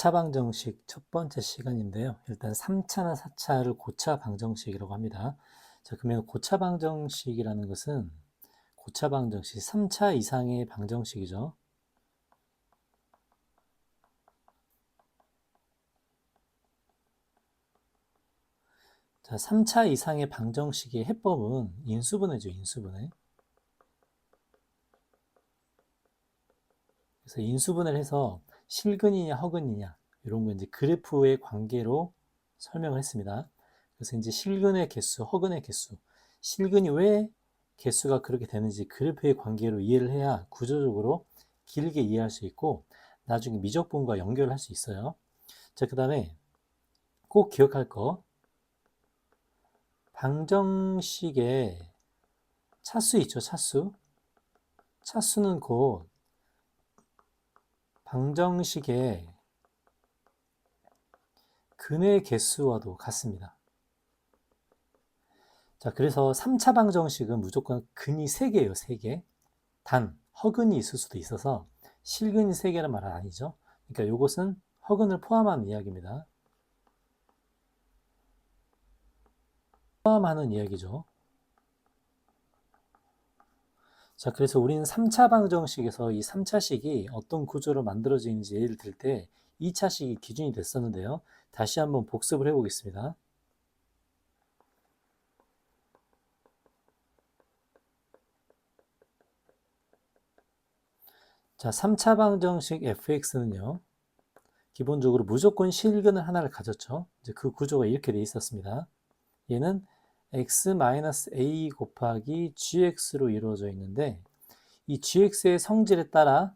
고차 방정식 첫 번째 시간인데요. 일단 3차나 4차를 고차 방정식이라고 합니다. 자, 그러면 고차 방정식이라는 것은 고차 방정식 3차 이상의 방정식이죠. 자, 3차 이상의 방정식의 해법은 인수분해죠, 인수분해. 그래서 인수분해를 해서 실근이냐 허근이냐 이런 거 이제 그래프의 관계로 설명을 했습니다. 그래서 이제 실근의 개수, 허근의 개수, 실근이 왜 개수가 그렇게 되는지 그래프의 관계로 이해를 해야 구조적으로 길게 이해할 수 있고 나중에 미적분과 연결할 수 있어요. 자, 그 다음에 꼭 기억할 거, 방정식에 차수 있죠, 차수. 차수는 곧 방정식의 근의 개수와도 같습니다. 자, 그래서 3차 방정식은 무조건 근이 3개예요, 3개. 단, 허근이 있을 수도 있어서 실근이 3개란 말은 아니죠. 그러니까 이것은 허근을 포함하는 이야기입니다. 포함하는 이야기죠. 자, 그래서 우리는 3차 방정식에서 이 3차식이 어떤 구조로 만들어지는지 예를 들 때 2차식이 기준이 됐었는데요. 다시 한번 복습을 해보겠습니다. 자, 3차 방정식 fx는요. 기본적으로 무조건 실근을 하나를 가졌죠. 이제 그 구조가 이렇게 돼 있었습니다. 얘는 x-a 곱하기 gx로 이루어져 있는데 이 gx의 성질에 따라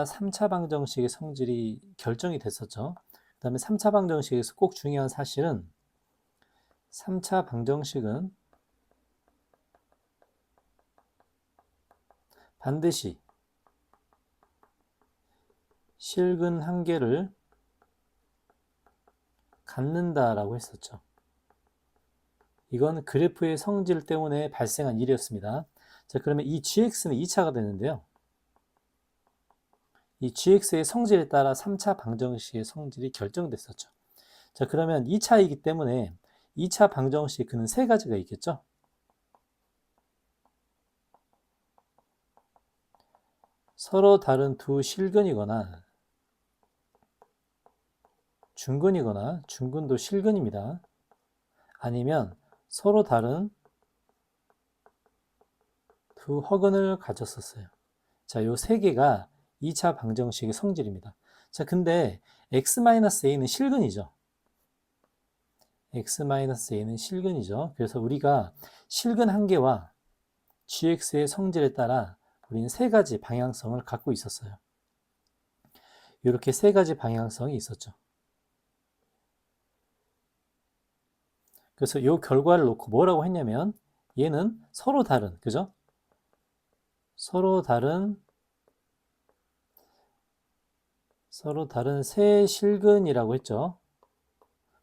3차 방정식의 성질이 결정이 됐었죠. 그 다음에 3차 방정식에서 꼭 중요한 사실은 3차 방정식은 반드시 실근 한계를 갖는다라고 했었죠. 이건 그래프의 성질 때문에 발생한 일이었습니다. 자, 그러면 이 gx는 2차가 되는데요. 이 gx의 성질에 따라 3차 방정식의 성질이 결정됐었죠. 자, 그러면 2차이기 때문에 2차 방정식 그는 3가지가 있겠죠. 서로 다른 두 실근이거나 중근이거나 중근도 실근입니다. 아니면 서로 다른 두 허근을 가졌었어요. 자, 요 3개가 2차 방정식의 성질입니다. 자, 근데 x-a는 실근이죠. x-a는 실근이죠. 그래서 우리가 실근 한계와 gx의 성질에 따라 우리는 3가지 방향성을 갖고 있었어요. 이렇게 3가지 방향성이 있었죠. 그래서 이 결과를 놓고 뭐라고 했냐면 얘는 서로 다른, 그죠? 서로 다른 세 실근이라고 했죠.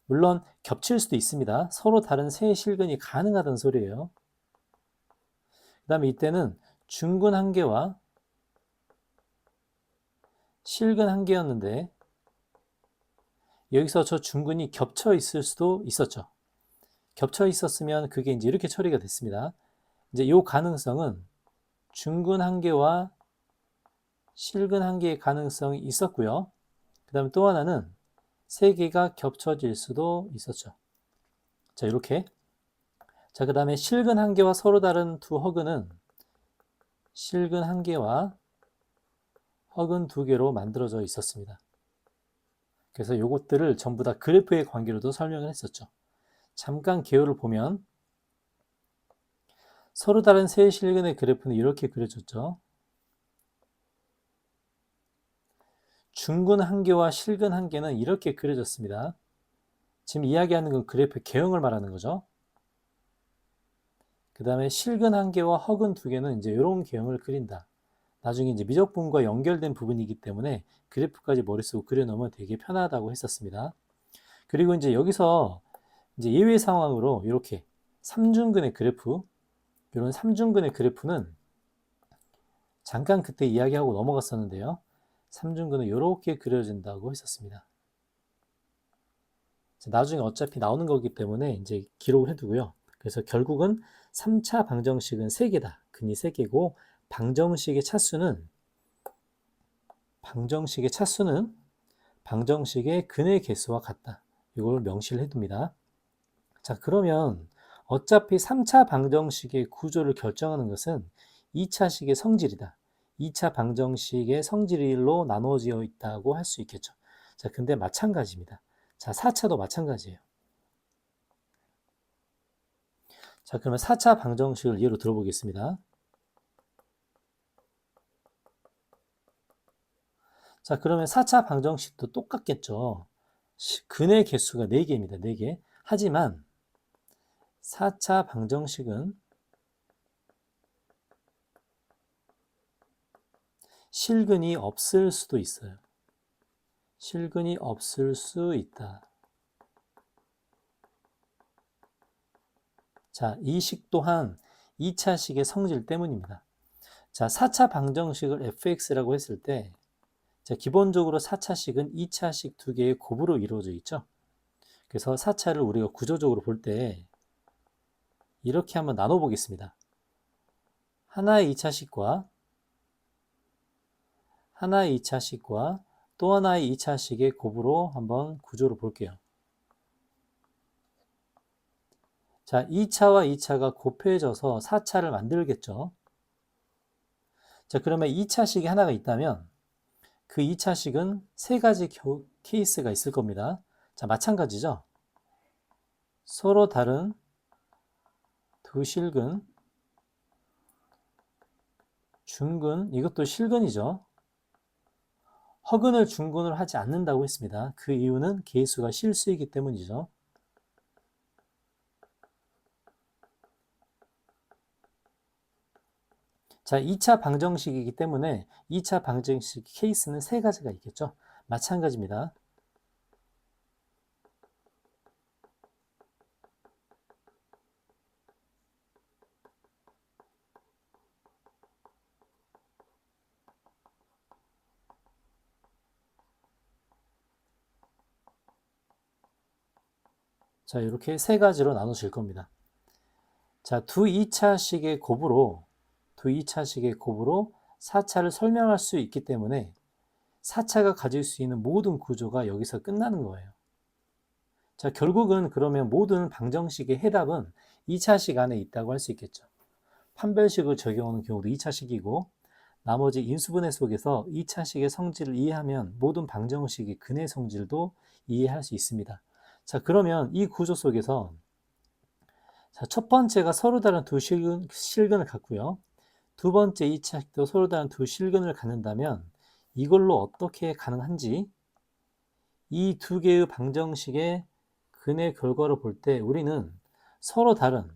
물론 겹칠 수도 있습니다. 서로 다른 세 실근이 가능하다는 소리예요. 그 다음에 이때는 중근 한계와 실근 한계였는데 여기서 저 중근이 겹쳐 있을 수도 있었죠. 겹쳐 있었으면 그게 이제 이렇게 처리가 됐습니다. 이제 이 가능성은 중근 한계와 실근 한계의 가능성이 있었고요. 그 다음에 또 하나는 세 개가 겹쳐질 수도 있었죠. 자, 이렇게. 자, 그 다음에 실근 한계와 서로 다른 두 허근은 실근 한계와 허근 2개로 만들어져 있었습니다. 그래서 이것들을 전부 다 그래프의 관계로도 설명을 했었죠. 잠깐 개요를 보면 서로 다른 세 실근의 그래프는 이렇게 그려졌죠. 중근 한계와 실근 한계는 이렇게 그려졌습니다. 지금 이야기하는 건 그래프의 개형을 말하는 거죠. 그 다음에 실근 한계와 허근 2개는 이제 이런 개형을 그린다. 나중에 이제 미적분과 연결된 부분이기 때문에 그래프까지 머릿속으로 그려놓으면 되게 편하다고 했었습니다. 그리고 이제 여기서 이제 예외 상황으로 이렇게 3중근의 그래프, 이런 3중근의 그래프는 잠깐 그때 이야기하고 넘어갔었는데요. 3중근은 이렇게 그려진다고 했었습니다. 나중에 어차피 나오는 거기 때문에 이제 기록을 해두고요. 그래서 결국은 3차 방정식은 3개다. 근이 3개고 방정식의 차수는 방정식의 근의 개수와 같다. 이걸 명시를 해둡니다. 자, 그러면 어차피 3차 방정식의 구조를 결정하는 것은 2차식의 성질이다. 2차 방정식의 성질로 나누어져 있다고 할 수 있겠죠. 자, 근데 마찬가지입니다. 자, 4차도 마찬가지예요. 자, 그러면 4차 방정식을 예로 들어보겠습니다. 자, 그러면 4차 방정식도 똑같겠죠. 근의 개수가 4개입니다. 4개. 하지만 4차 방정식은 실근이 없을 수도 있어요. 실근이 없을 수 있다. 자, 이 식 또한 2차식의 성질 때문입니다. 자, 4차 방정식을 fx라고 했을 때, 자, 기본적으로 4차식은 2차식 두 개의 곱으로 이루어져 있죠. 그래서 4차를 우리가 구조적으로 볼 때 이렇게 한번 나눠보겠습니다. 하나의 2차식과 또 하나의 2차식의 곱으로 한번 구조를 볼게요. 자, 2차와 2차가 곱해져서 4차를 만들겠죠. 자, 그러면 2차식이 하나가 있다면 그 2차식은 3가지 케이스가 있을 겁니다. 자, 마찬가지죠. 서로 다른 두 실근, 중근, 이것도 실근이죠. 허근을 중근을 하지 않는다고 했습니다. 그 이유는 계수가 실수이기 때문이죠. 자, 2차 방정식이기 때문에 2차 방정식 케이스는 3가지가 있겠죠. 마찬가지입니다. 자, 이렇게 3가지로 나눠질 겁니다. 자, 두 2차식의 곱으로 4차를 설명할 수 있기 때문에 4차가 가질 수 있는 모든 구조가 여기서 끝나는 거예요. 자, 결국은 그러면 모든 방정식의 해답은 2차식 안에 있다고 할 수 있겠죠. 판별식을 적용하는 경우도 2차식이고 나머지 인수분해 속에서 2차식의 성질을 이해하면 모든 방정식의 근의 성질도 이해할 수 있습니다. 자, 그러면 이 구조 속에서 자, 첫 번째가 서로 다른 두 실근을 갖고요. 두 번째 2차식도 서로 다른 두 실근을 갖는다면 이걸로 어떻게 가능한지 이 두 개의 방정식의 근의 결과를 볼 때 우리는 서로 다른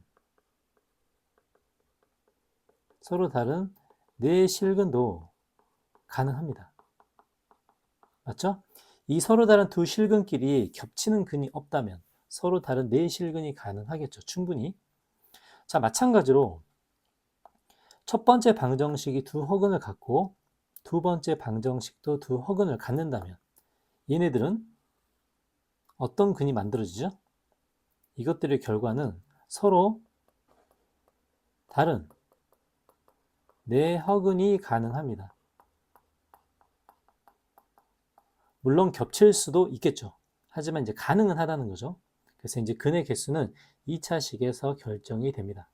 네 실근도 가능합니다. 맞죠? 이 서로 다른 두 실근끼리 겹치는 근이 없다면 서로 다른 네 실근이 가능하겠죠. 충분히. 자, 마찬가지로 첫 번째 방정식이 두 허근을 갖고 두 번째 방정식도 두 허근을 갖는다면 얘네들은 어떤 근이 만들어지죠? 이것들의 결과는 서로 다른 네 허근이 가능합니다. 물론 겹칠 수도 있겠죠. 하지만 이제 가능은 하다는 거죠. 그래서 이제 근의 개수는 2차식에서 결정이 됩니다.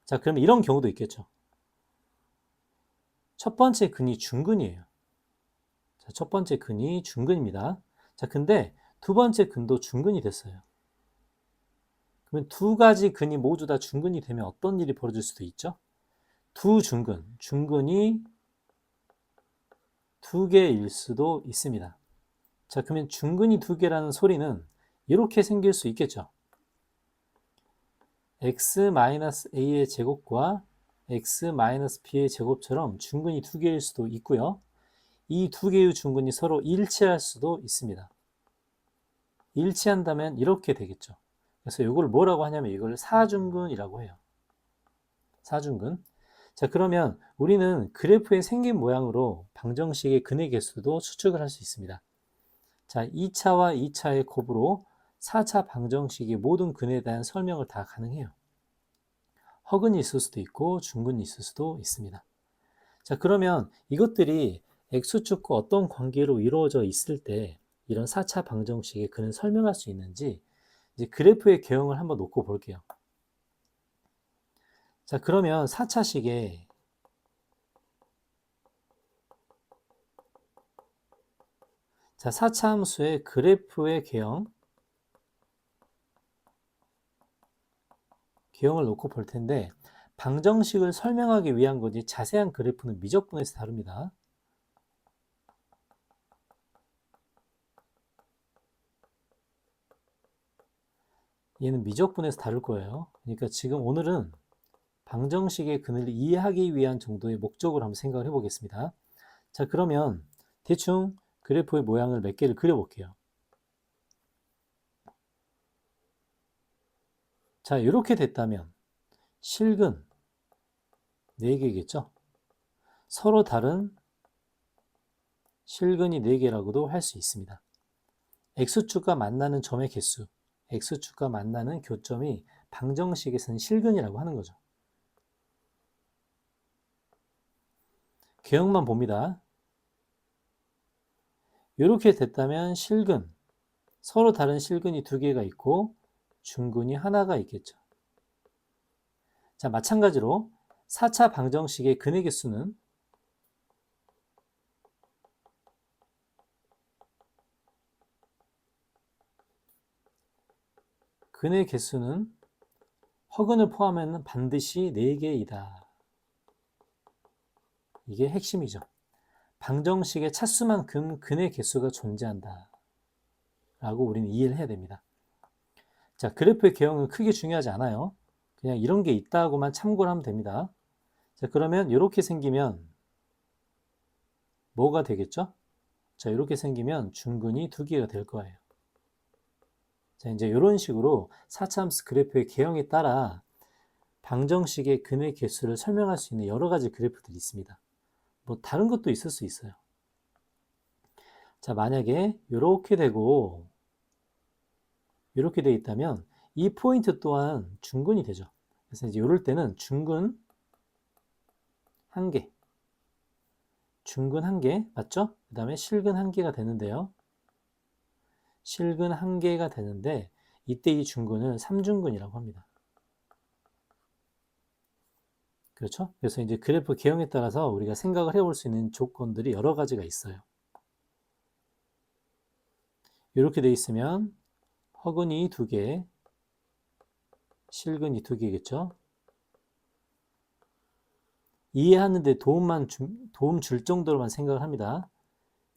자, 그러면 이런 경우도 있겠죠. 첫 번째 근이 중근이에요. 자, 첫 번째 근이 중근입니다. 자, 근데 두 번째 근도 중근이 됐어요. 그러면 두 가지 근이 모두 다 중근이 되면 어떤 일이 벌어질 수도 있죠? 중근이 두 개일 수도 있습니다. 자, 그러면 중근이 두 개라는 소리는 이렇게 생길 수 있겠죠. x-a의 제곱과 x-b의 제곱처럼 중근이 두 개일 수도 있고요. 이 두 개의 중근이 서로 일치할 수도 있습니다. 일치한다면 이렇게 되겠죠. 그래서 이걸 뭐라고 하냐면 이걸 사중근이라고 해요. 사중근. 자, 그러면 우리는 그래프의 생긴 모양으로 방정식의 근의 개수도 추측을 할 수 있습니다. 자, 2차와 2차의 곱으로 4차 방정식의 모든 근에 대한 설명을 다 가능해요. 허근이 있을 수도 있고 중근이 있을 수도 있습니다. 자, 그러면 이것들이 X축과 어떤 관계로 이루어져 있을 때 이런 4차 방정식의 근을 설명할 수 있는지 이제 그래프의 개형을 한번 놓고 볼게요. 자, 그러면 4차식의 자, 4차 함수의 그래프의 개형을 놓고 볼 텐데 방정식을 설명하기 위한 거지 자세한 그래프는 미적분에서 다룹니다. 얘는 미적분에서 다룰 거예요. 그러니까 지금 오늘은 방정식의 근을 이해하기 위한 정도의 목적으로 한번 생각을 해보겠습니다. 자, 그러면 대충 그래프의 모양을 몇 개를 그려볼게요. 자, 이렇게 됐다면 실근 4개겠죠? 서로 다른 실근이 4개라고도 할 수 있습니다. X축과 만나는 점의 개수, X축과 만나는 교점이 방정식에서는 실근이라고 하는 거죠. 개형만 봅니다. 이렇게 됐다면 실근, 서로 다른 실근이 2개가 있고 중근이 하나가 있겠죠. 자, 마찬가지로 4차 방정식의 근의 개수는 허근을 포함하면 반드시 4개이다. 이게 핵심이죠. 방정식의 차수만큼 근의 개수가 존재한다. 라고 우리는 이해를 해야 됩니다. 자, 그래프의 개형은 크게 중요하지 않아요. 그냥 이런 게 있다고만 참고를 하면 됩니다. 자, 그러면 이렇게 생기면 뭐가 되겠죠? 자, 이렇게 생기면 중근이 2개가 될 거예요. 자, 이제 이런 식으로 4차함수 그래프의 개형에 따라 방정식의 근의 개수를 설명할 수 있는 여러 가지 그래프들이 있습니다. 뭐 다른 것도 있을 수 있어요. 자, 만약에 이렇게 되고 이렇게 돼 있다면 이 포인트 또한 중근이 되죠. 그래서 이제 이럴 때는 중근 1개, 중근 1개 맞죠? 그 다음에 실근 1개가 되는데요. 실근 1개가 되는데 이때 이 중근을 3중근이라고 합니다. 그렇죠? 그래서 이제 그래프 개형에 따라서 우리가 생각을 해볼 수 있는 조건들이 여러 가지가 있어요. 이렇게 돼 있으면 허근이 2개, 실근이 2개겠죠? 이해하는데 도움 줄 정도로만 생각을 합니다.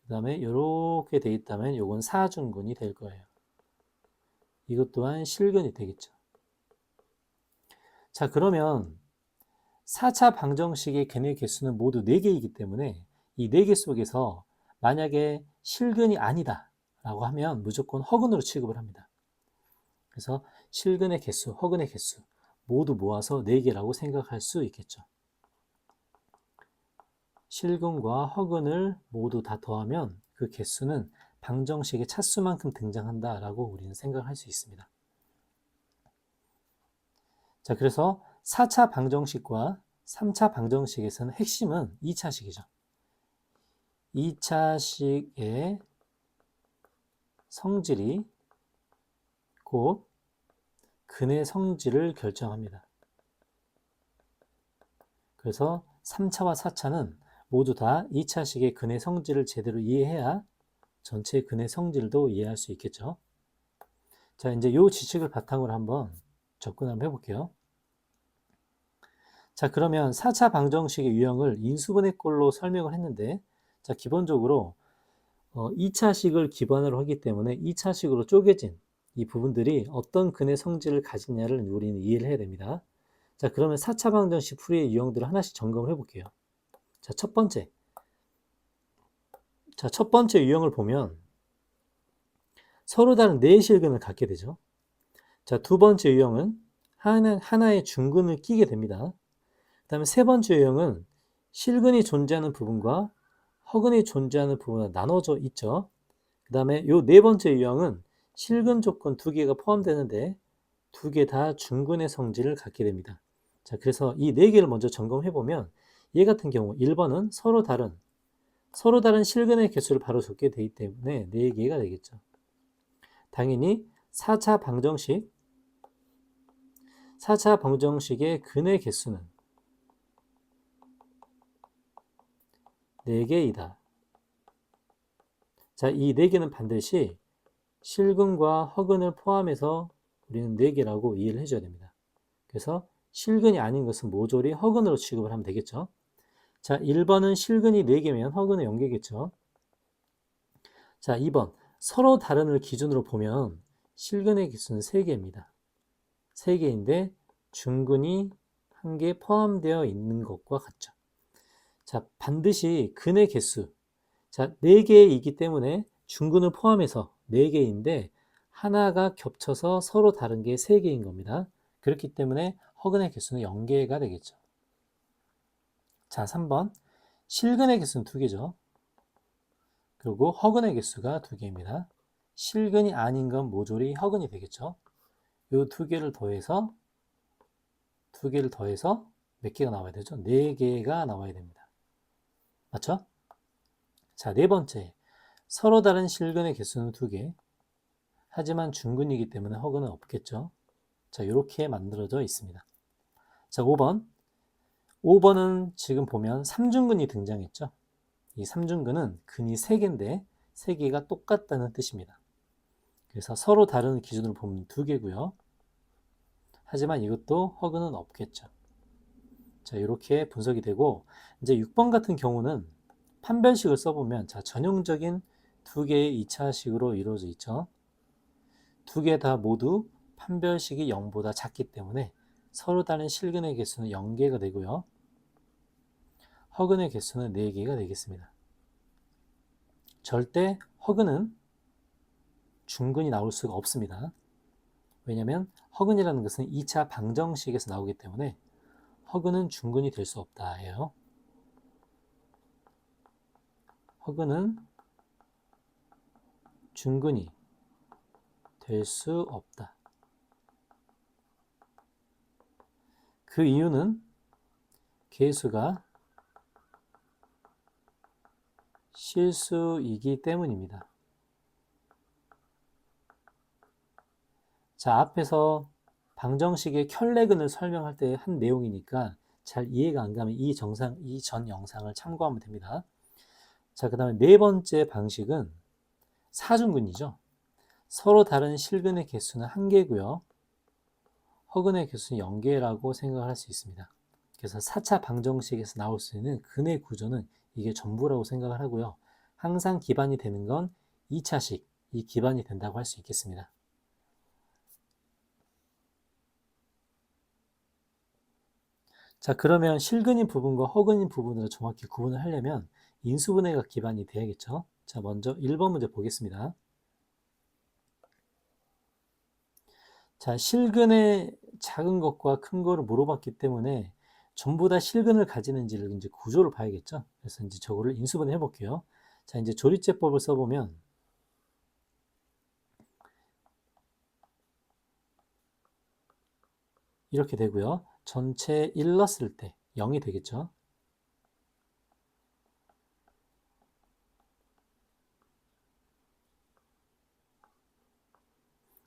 그 다음에 이렇게 돼 있다면 이건 4중근이 될 거예요. 이것 또한 실근이 되겠죠. 자, 그러면 4차 방정식의 근의 개수는 모두 4개이기 때문에 이 4개 속에서 만약에 실근이 아니다 라고 하면 무조건 허근으로 취급을 합니다. 그래서 실근의 개수, 허근의 개수 모두 모아서 4개라고 생각할 수 있겠죠. 실근과 허근을 모두 다 더하면 그 개수는 방정식의 차수만큼 등장한다 라고 우리는 생각할 수 있습니다. 자, 그래서 4차 방정식과 3차 방정식에서는 핵심은 2차식이죠. 2차식의 성질이 곧 근의 성질을 결정합니다. 그래서 3차와 4차는 모두 다 2차식의 근의 성질을 제대로 이해해야 전체 근의 성질도 이해할 수 있겠죠. 자, 이제 이 지식을 바탕으로 한번 접근 한번 해볼게요. 자, 그러면 4차 방정식의 유형을 인수분해꼴로 설명을 했는데, 자, 기본적으로 2차식을 기반으로 하기 때문에 2차식으로 쪼개진 이 부분들이 어떤 근의 성질을 가지냐를 우리는 이해를 해야 됩니다. 자, 그러면 4차 방정식 풀이의 유형들을 하나씩 점검을 해볼게요. 자, 첫 번째 유형을 보면 서로 다른 4실근을 갖게 되죠. 자, 두 번째 유형은 하나의 중근을 끼게 됩니다. 그 다음에 세 번째 유형은 실근이 존재하는 부분과 허근이 존재하는 부분은 나눠져 있죠. 그 다음에 요 네 번째 유형은 실근 조건 두 개가 포함되는데 두 개 다 중근의 성질을 갖게 됩니다. 자, 그래서 이 네 개를 먼저 점검해 보면 얘 같은 경우 1번은 서로 다른 실근의 개수를 바로 적게 되기 때문에 4개가 되겠죠. 당연히 4차 방정식의 근의 개수는 4개이다. 자, 이 4개는 반드시 실근과 허근을 포함해서 우리는 4개라고 이해를 해줘야 됩니다. 그래서 실근이 아닌 것은 모조리 허근으로 취급을 하면 되겠죠. 자, 1번은 실근이 4개면 허근은 0개겠죠. 자, 2번 서로 다른을 기준으로 보면 실근의 개수는 3개입니다. 3개인데 중근이 1개 포함되어 있는 것과 같죠. 자, 반드시 근의 개수. 자, 4개이기 때문에 중근을 포함해서 4개인데 하나가 겹쳐서 서로 다른 게 3개인 겁니다. 그렇기 때문에 허근의 개수는 0개가 되겠죠. 자, 3번 실근의 개수는 2개죠. 그리고 허근의 개수가 2개입니다. 실근이 아닌 건 모조리 허근이 되겠죠. 이 2개를 더해서 몇 개가 나와야 되죠? 4개가 나와야 됩니다. 맞죠? 자, 네 번째. 서로 다른 실근의 개수는 2개. 하지만 중근이기 때문에 허근은 없겠죠. 자, 이렇게 만들어져 있습니다. 자, 5번. 5번은 지금 보면 3중근이 등장했죠. 이 3중근은 근이 3개인데 3개가 똑같다는 뜻입니다. 그래서 서로 다른 기준으로 보면 2개고요. 하지만 이것도 허근은 없겠죠. 자, 이렇게 분석이 되고 이제 6번 같은 경우는 판별식을 써보면 자, 전형적인 2개의 2차식으로 이루어져 있죠. 2개 다 모두 판별식이 0보다 작기 때문에 서로 다른 실근의 개수는 0개가 되고요. 허근의 개수는 4개가 되겠습니다. 절대 허근은 중근이 나올 수가 없습니다. 왜냐하면 허근이라는 것은 2차 방정식에서 나오기 때문에 허근은 중근이 될 수 없다 해요. 허근은 중근이 될 수 없다. 그 이유는 개수가 실수이기 때문입니다. 자, 앞에서 방정식의 켤레근을 설명할 때 한 내용이니까 잘 이해가 안 가면 이 전 영상을 참고하면 됩니다. 자, 그 다음에 네 번째 방식은 사중근이죠. 서로 다른 실근의 개수는 1개고요. 허근의 개수는 0개라고 생각을 할 수 있습니다. 그래서 4차 방정식에서 나올 수 있는 근의 구조는 이게 전부라고 생각을 하고요. 항상 기반이 되는 건 2차식, 이 기반이 된다고 할 수 있겠습니다. 자, 그러면 실근인 부분과 허근인 부분을 정확히 구분을 하려면 인수분해가 기반이 돼야겠죠. 자, 먼저 1번 문제 보겠습니다. 자, 실근의 작은 것과 큰 거를 물어봤기 때문에 전부 다 실근을 가지는지를 이제 구조를 봐야겠죠. 그래서 이제 저거를 인수분해 해볼게요. 자, 이제 조리제법을 써보면 이렇게 되고요. 전체 1 넣었을 때 0이 되겠죠.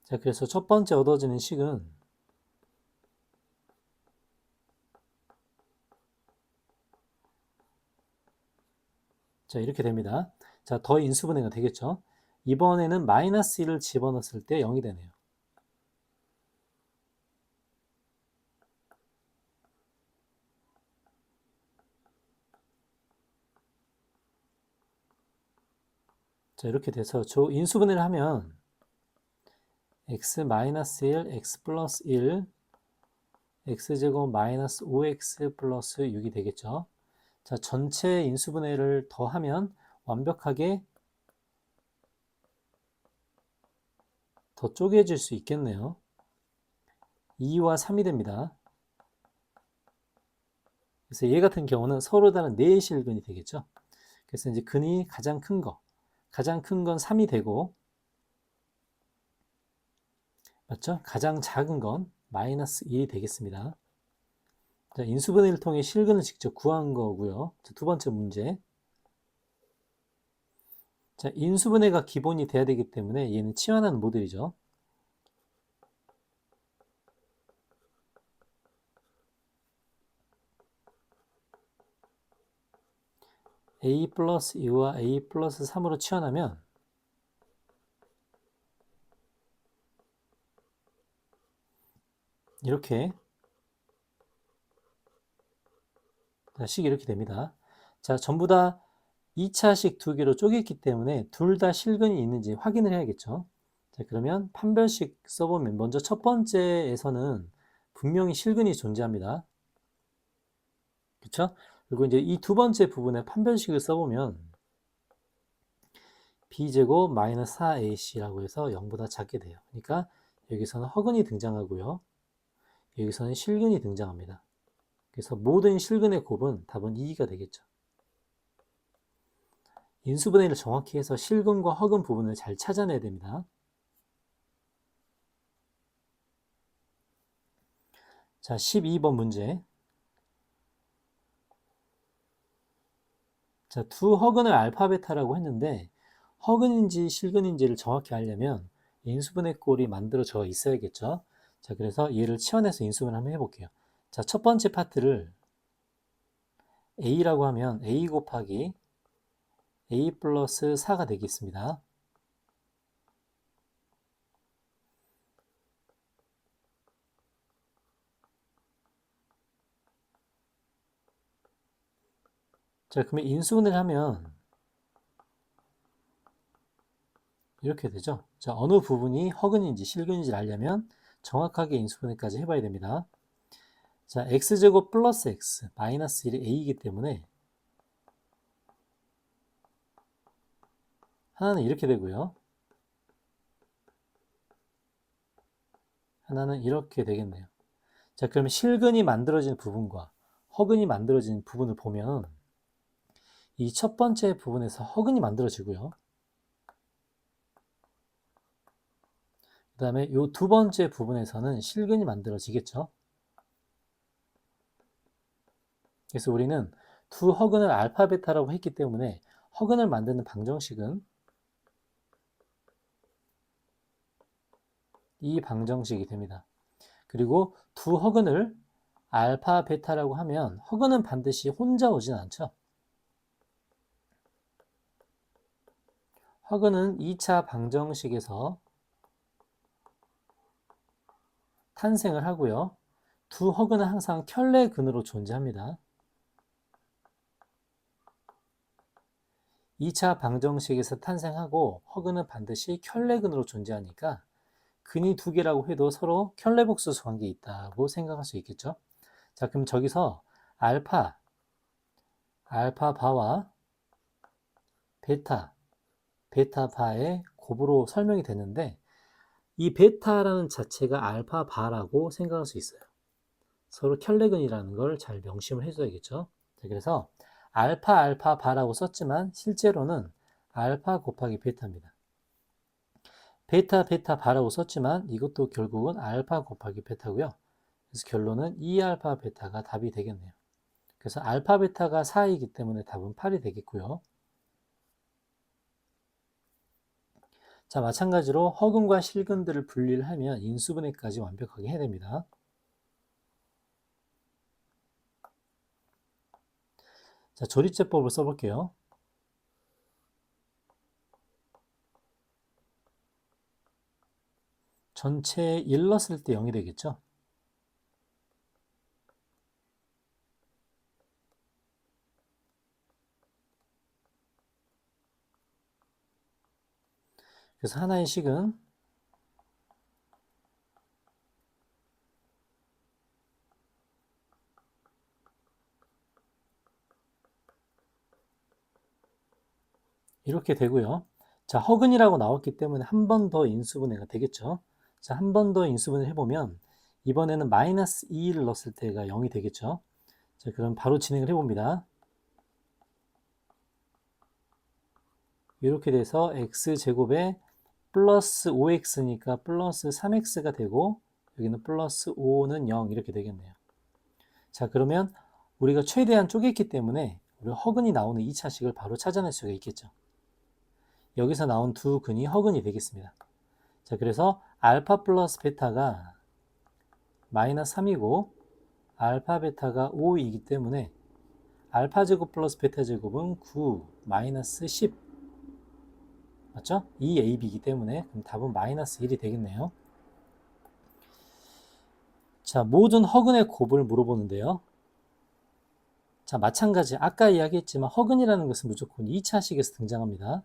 자, 그래서 첫 번째 얻어지는 식은 자, 이렇게 됩니다. 자, 더 인수분해가 되겠죠. 이번에는 마이너스 1을 집어넣었을 때 0이 되네요. 자, 이렇게 돼서 저 인수분해를 하면 x 마이너스 1, x 플러스 1, x제곱 마이너스 5x 플러스 6이 되겠죠. 자, 전체 인수분해를 더하면 완벽하게 더 쪼개질 수 있겠네요. 2와 3이 됩니다. 그래서 얘 같은 경우는 서로 다른 4의 실근이 되겠죠. 그래서 이제 근이 가장 큰 건 3이 되고, 맞죠? 가장 작은 건 마이너스 1이 되겠습니다. 자, 인수분해를 통해 실근을 직접 구한 거고요. 자, 두 번째 문제. 자, 인수분해가 기본이 돼야 되기 때문에 얘는 치환하는 모델이죠. a 플러스 2와 a 플러스 3으로 치환하면 이렇게 식 이렇게 됩니다. 자, 전부 다 2차식 두 개로 쪼갰기 때문에 둘 다 실근이 있는지 확인을 해야겠죠. 자, 그러면 판별식 써보면 먼저 첫 번째에서는 분명히 실근이 존재합니다. 그쵸? 그리고 이제 이 두 번째 부분에 판별식을 써보면 b제곱 마이너스 4ac라고 해서 0보다 작게 돼요. 그러니까 여기서는 허근이 등장하고요. 여기서는 실근이 등장합니다. 그래서 모든 실근의 곱은 답은 2가 되겠죠. 인수분해를 정확히 해서 실근과 허근 부분을 잘 찾아내야 됩니다. 자, 12번 문제. 자, 두 허근을 알파 베타라고 했는데 허근인지 실근인지를 정확히 알려면 인수분해 꼴이 만들어져 있어야겠죠. 자, 그래서 얘를 치환해서 인수분해 한번 해볼게요. 자, 첫 번째 파트를 a라고 하면 a 곱하기 a 플러스 4가 되겠습니다. 자, 그러면 인수분해를 하면 이렇게 되죠. 자, 어느 부분이 허근인지 실근인지를 알려면 정확하게 인수분해까지 해봐야 됩니다. 자, x제곱 플러스 x 마이너스 1이 a이기 때문에 하나는 이렇게 되고요. 하나는 이렇게 되겠네요. 자, 그러면 실근이 만들어진 부분과 허근이 만들어진 부분을 보면 이 첫 번째 부분에서 허근이 만들어지고요. 그 다음에 이 두 번째 부분에서는 실근이 만들어지겠죠. 그래서 우리는 두 허근을 알파 베타라고 했기 때문에 허근을 만드는 방정식은 이 방정식이 됩니다. 그리고 두 허근을 알파 베타라고 하면 허근은 반드시 혼자 오진 않죠. 허근은 2차 방정식에서 탄생을 하고요. 두 허근은 항상 켤레근으로 존재합니다. 2차 방정식에서 탄생하고 허근은 반드시 켤레근으로 존재하니까 근이 두 개라고 해도 서로 켤레복수수 관계에 있다고 생각할 수 있겠죠. 자, 그럼 저기서 알파바와 베타바의 곱으로 설명이 되는데 이 베타라는 자체가 알파바라고 생각할 수 있어요. 서로 켤레근이라는 걸 잘 명심을 해줘야겠죠. 자, 그래서 알파바라고 썼지만 실제로는 알파 곱하기 베타입니다. 베타바라고 썼지만 이것도 결국은 알파 곱하기 베타고요. 그래서 결론은 2알파 베타가 답이 되겠네요. 그래서 알파 베타가 4이기 때문에 답은 8이 되겠고요. 자, 마찬가지로 허근과 실근들을 분리를 하면 인수분해까지 완벽하게 해야 됩니다. 자, 조립제법을 써볼게요. 전체에 1 넣었을 때 0이 되겠죠. 그래서 하나의 식은 이렇게 되고요. 자, 허근이라고 나왔기 때문에 한 번 더 인수분해가 되겠죠. 자, 한 번 더 인수분해 해보면 이번에는 마이너스 2를 넣었을 때가 0이 되겠죠. 자, 그럼 바로 진행을 해봅니다. 이렇게 돼서 x제곱에 플러스 5x니까 플러스 3x가 되고 여기는 플러스 5는 0 이렇게 되겠네요. 자, 그러면 우리가 최대한 쪼갰기 때문에 우리 허근이 나오는 2차식을 바로 찾아낼 수가 있겠죠. 여기서 나온 두 근이 허근이 되겠습니다. 자, 그래서 알파 플러스 베타가 마이너스 3이고 알파 베타가 5이기 때문에 알파 제곱 플러스 베타 제곱은 9 마이너스 10 맞죠? 2ab이기 때문에 그럼 답은 마이너스 1이 되겠네요. 자, 모든 허근의 곱을 물어보는데요. 자, 마찬가지 아까 이야기했지만 허근이라는 것은 무조건 2차식에서 등장합니다.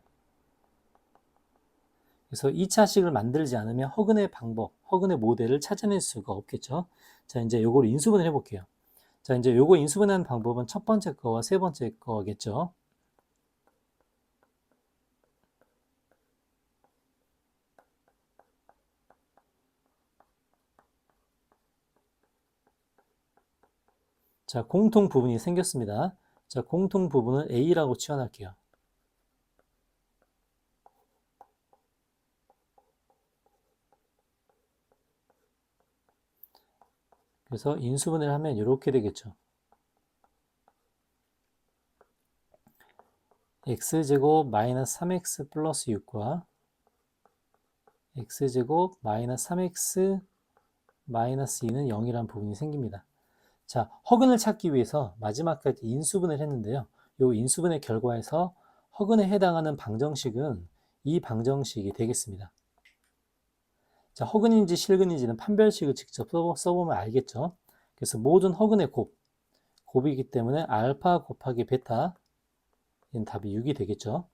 그래서 2차식을 만들지 않으면 허근의 방법, 허근의 모델을 찾아낼 수가 없겠죠. 자, 이제 요걸 인수분해를 해볼게요. 자, 이제 요거 인수분해하는 방법은 첫 번째 거와 세 번째 거겠죠. 자, 공통 부분이 생겼습니다. 자, 공통 부분을 A라고 치환할게요. 그래서 인수분해를 하면 이렇게 되겠죠. x제곱 마이너스 3x 플러스 6과 x제곱 마이너스 3x 마이너스 2는 0이라는 부분이 생깁니다. 자, 허근을 찾기 위해서 마지막까지 인수분해를 했는데요. 이 인수분해 결과에서 허근에 해당하는 방정식은 이 방정식이 되겠습니다. 자, 허근인지 실근인지는 판별식을 직접 써보면 알겠죠. 그래서 모든 허근의 곱이기 때문에 알파 곱하기 베타 는 답이 6이 되겠죠.